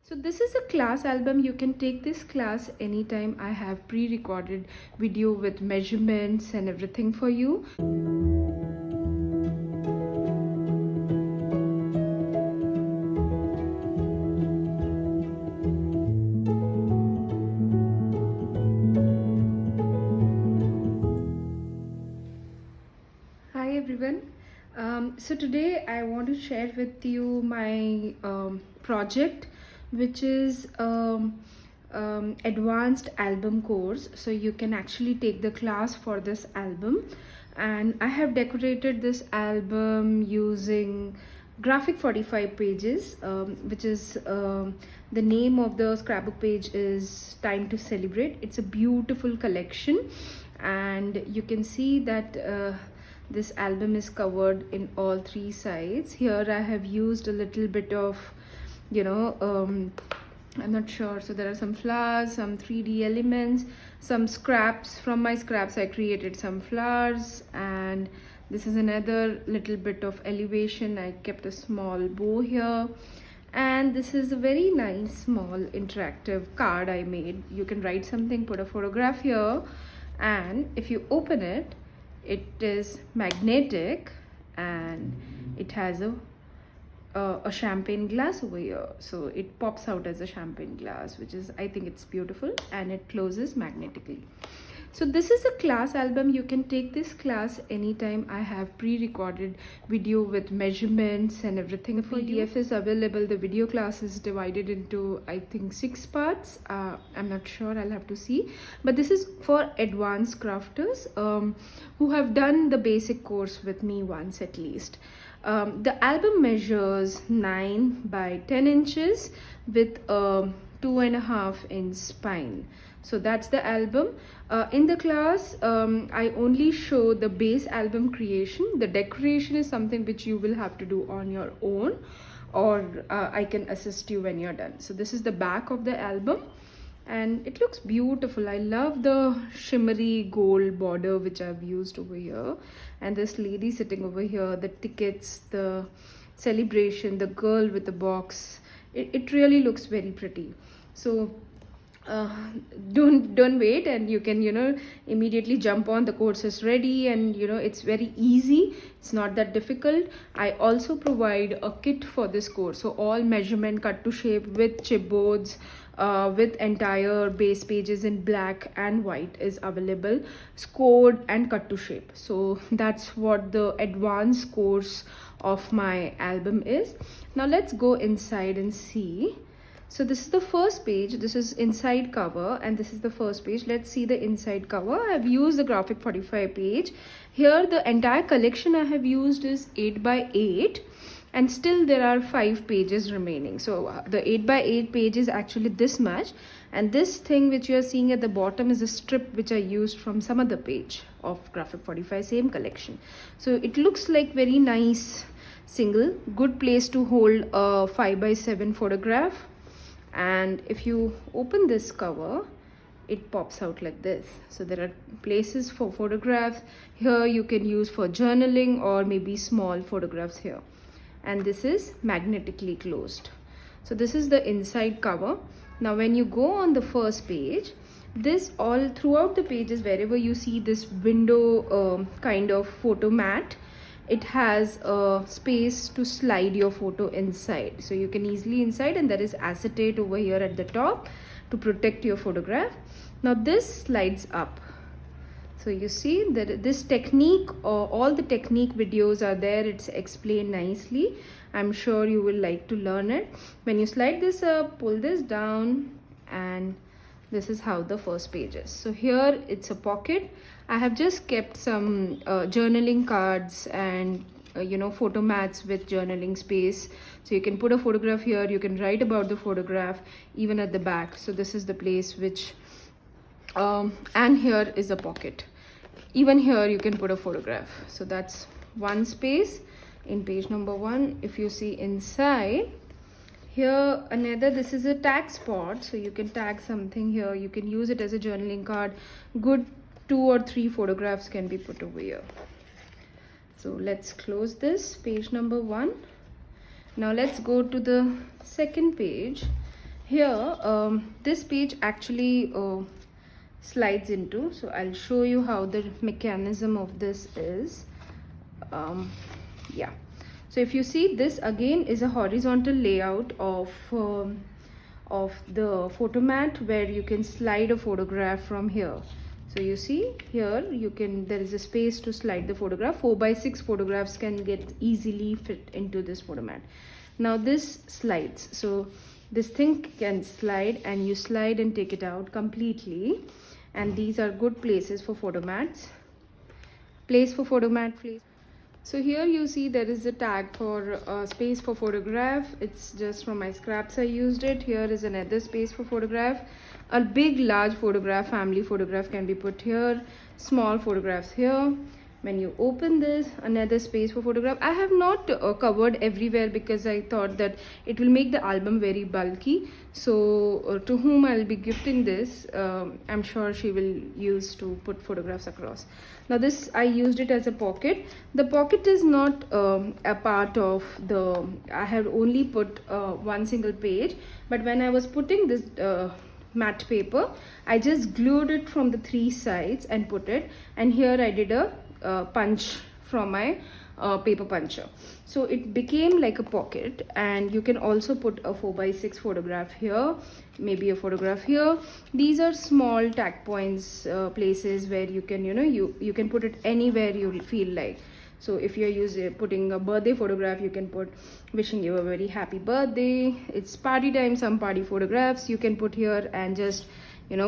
So this is a class album. You can take this class anytime. I have pre-recorded video with measurements and everything for you. Hi everyone. So today I want to share with you my project, which is advanced album course. So you can actually take the class for this album, and I have decorated this album using graphic 45 pages, which is the name of the scrapbook page is Time to Celebrate. It's a beautiful collection, and you can see that this album is covered in all three sides. Here I have used a little bit of, I'm not sure. So there are some flowers, some 3D elements, some scraps. From my scraps I created some flowers, and this is another little bit of elevation. I kept a small bow here, and this is a very nice small interactive card I made. You can write something, put a photograph here, and if you open it, it is magnetic, and it has a champagne glass over here. So it pops out as a champagne glass, which is, I think it's beautiful, and it closes magnetically. So this is a class album. You can take this class anytime. I have pre-recorded video with measurements and everything. The PDF is available. The video class is divided into, I think, 6 parts. I'm not sure, I'll have to see. But this is for advanced crafters who have done the basic course with me once at least. The album measures 9 by 10 inches with a 2.5-inch spine. So that's the album. In the class, I only show the base album creation. The decoration is something which you will have to do on your own, or I can assist you when you're done. So this is the back of the album, and it looks beautiful. I love the shimmery gold border which I've used over here, and this lady sitting over here, the tickets, the celebration, the girl with the box. It really looks very pretty. So don't wait, and you can immediately jump on. The course is ready, and it's very easy. It's not that difficult. I also provide a kit for this course, so all measurement cut to shape with chipboards, with entire base pages in black and white is available, scored and cut to shape. So that's what the advanced course of my album is. Now let's go inside and see. So this is the first page. This is inside cover, and this is the first page. Let's see the inside cover. I have used the graphic 45 page. Here the entire collection I have used is 8 by 8, and still there are 5 pages remaining. So the 8 by 8 page is actually this much, and this thing which you are seeing at the bottom is a strip which I used from some other page of graphic 45, same collection. So it looks like very nice single, good place to hold a 5 by 7 photograph. And if you open this cover, it pops out like this. So there are places for photographs here. You can use for journaling or maybe small photographs here. And this is magnetically closed. So this is the inside cover. Now when you go on the first page, this all throughout the pages, wherever you see this window kind of photo mat, it has a space to slide your photo inside. So you can easily inside, and there is acetate over here at the top to protect your photograph. Now this slides up. So you see that this technique, all the technique videos are there. It's explained nicely. I'm sure you will like to learn it. When you slide this up, pull this down, and this is how the first page is. So here it's a pocket. I have just kept some journaling cards and photo mats with journaling space. So you can put a photograph here, you can write about the photograph even at the back. So this is the place which and here is a pocket. Even here you can put a photograph. So that's one space in page number 1. If you see inside, here another, this is a tag spot, so you can tag something here. You can use it as a journaling card. Good 2 or 3 photographs can be put over here. So let's close this page number 1. Now let's go to the second page. Here this page actually slides into, so I'll show you how the mechanism of this is. Yeah, so if you see, this again is a horizontal layout of the photomat where you can slide a photograph from here. So you see here, you can, there is a space to slide the photograph. 4x6 photographs can get easily fit into this photomat. Now this slides, so this thing can slide, and you slide and take it out completely. And these are good places for photomats. Place for photomat, please. So here you see there is a tag for space for photograph. It's just from my scraps I used it. Here is another space for photograph. A big large photograph, family photograph can be put here. Small photographs here. When you open this, another space for photograph. I have not covered everywhere because I thought that it will make the album very bulky. So to whom I'll be gifting this, I'm sure she will use to put photographs across. Now this, I used it as a pocket. The pocket is not a part of the, I have only put one single page, but when I was putting this matte paper, I just glued it from the 3 sides and put it, and here I did a punch from my paper puncher, so it became like a pocket. And you can also put a 4x6 photograph here, maybe a photograph here. These are small tag points, places where you can, you can put it anywhere you feel like. So if you're putting a birthday photograph, you can put wishing you a very happy birthday. It's party time, some party photographs you can put here, and just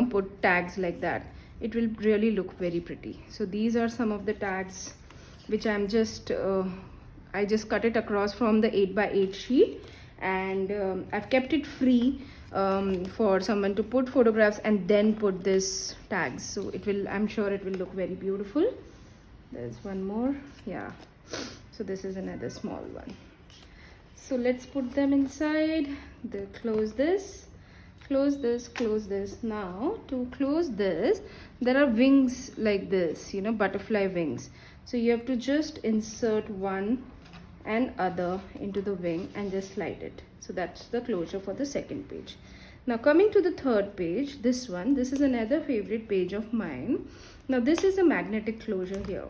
put tags like that. It will really look very pretty. So these are some of the tags which I'm just I just cut it across from the 8x8 sheet, and I've kept it free for someone to put photographs and then put this tags. So it will, I'm sure it will look very beautiful. There's one more. Yeah, so this is another small one. So let's put them inside. Close this, close this, close this. Now to close this, there are wings like this, butterfly wings. So you have to just insert one and other into the wing and just slide it. So that's the closure for the second page. Now coming to the third page, this one, this is another favorite page of mine. Now this is a magnetic closure here.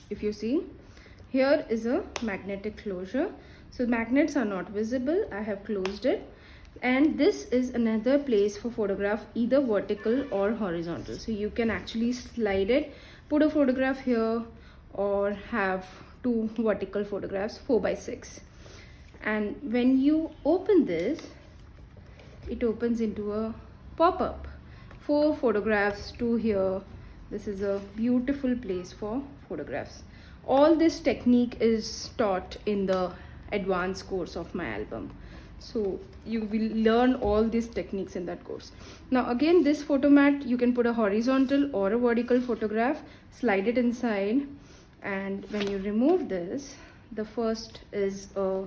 If you see, here is a magnetic closure. So magnets are not visible. I have closed it. And this is another place for photograph, either vertical or horizontal. So you can actually slide it, put a photograph here, or have 2 vertical photographs, 4x6. And when you open this, it opens into a pop-up. 4 photographs, 2 here. This is a beautiful place for photographs. All this technique is taught in the advanced course of my album. So you will learn all these techniques in that course. Now again, this photomat, you can put a horizontal or a vertical photograph, slide it inside, and when you remove this, the first is a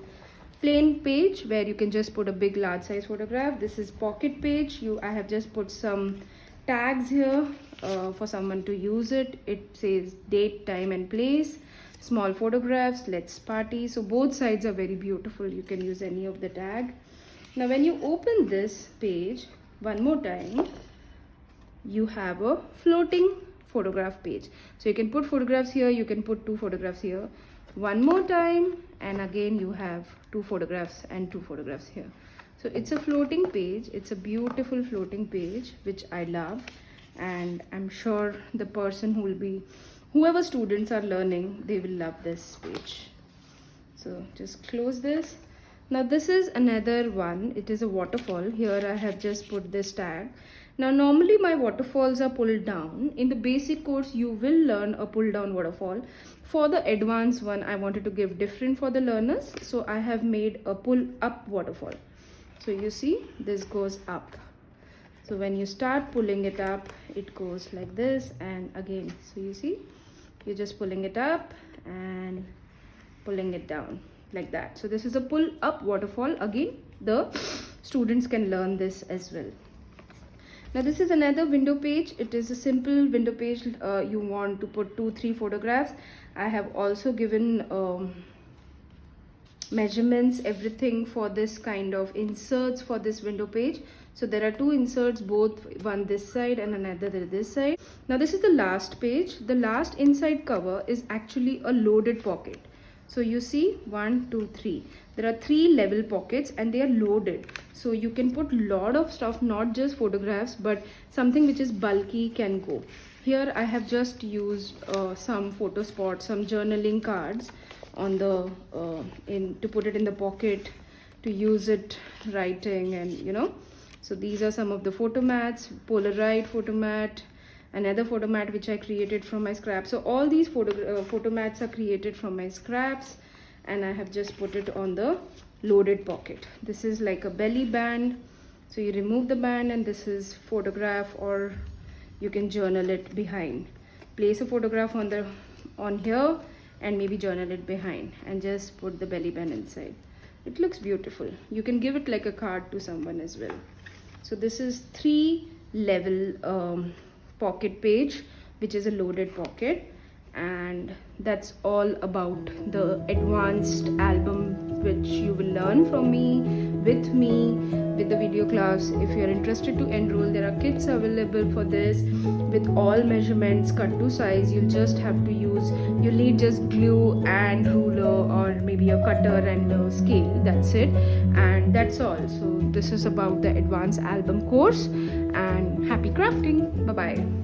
plain page where you can just put a big large size photograph. This is pocket page. I have just put some tags here for someone to use it. It says date, time and place. Small photographs, let's party. So both sides are very beautiful. You can use any of the tag. Now when you open this page one more time, you have a floating photograph page. So you can put photographs here, you can put 2 photographs here. One more time, and again you have 2 photographs and 2 photographs here. So it's a floating page. It's a beautiful floating page which I love, and I'm sure the person whoever students are learning, they will love this page. So just close this. Now this is another one. It is a waterfall. Here I have just put this tag. Now normally my waterfalls are pulled down. In the basic course you will learn a pull down waterfall. For the advanced one, I wanted to give different for the learners, so I have made a pull up waterfall. So you see, this goes up. So when you start pulling it up, it goes like this, and again, so you see, you're just pulling it up and pulling it down like that. So this is a pull up waterfall. Again, the students can learn this as well. Now this is another window page. It is a simple window page. You want to put 2-3 photographs. I have also given measurements, everything for this kind of inserts for this window page. So there are two inserts, both one this side and another this side. Now this is the last page. The last inside cover is actually a loaded pocket. So you see 1 2 3, there are 3 level pockets and they are loaded, so you can put lot of stuff, not just photographs, but something which is bulky can go here. I have just used some photo spots, some journaling cards on the to put it in the pocket, to use it writing, and you know. So these are some of the photo mats, Polaroid photo mat, another photo mat which I created from my scraps. So all these photo mats are created from my scraps, and I have just put it on the loaded pocket. This is like a belly band, so you remove the band, and this is photograph, or you can journal it behind. Place a photograph on here and maybe journal it behind, and just put the belly band inside. It looks beautiful. You can give it like a card to someone as well. So this is 3 level pocket page, which is a loaded pocket, and that's all about the advanced album which you will learn from me, with the video class. If you are interested to enroll, there are kits available for this with all measurements cut to size. You'll need just glue and ruler, or maybe a cutter and a scale. That's it, and that's all. So this is about the advanced album course, and happy crafting. Bye bye.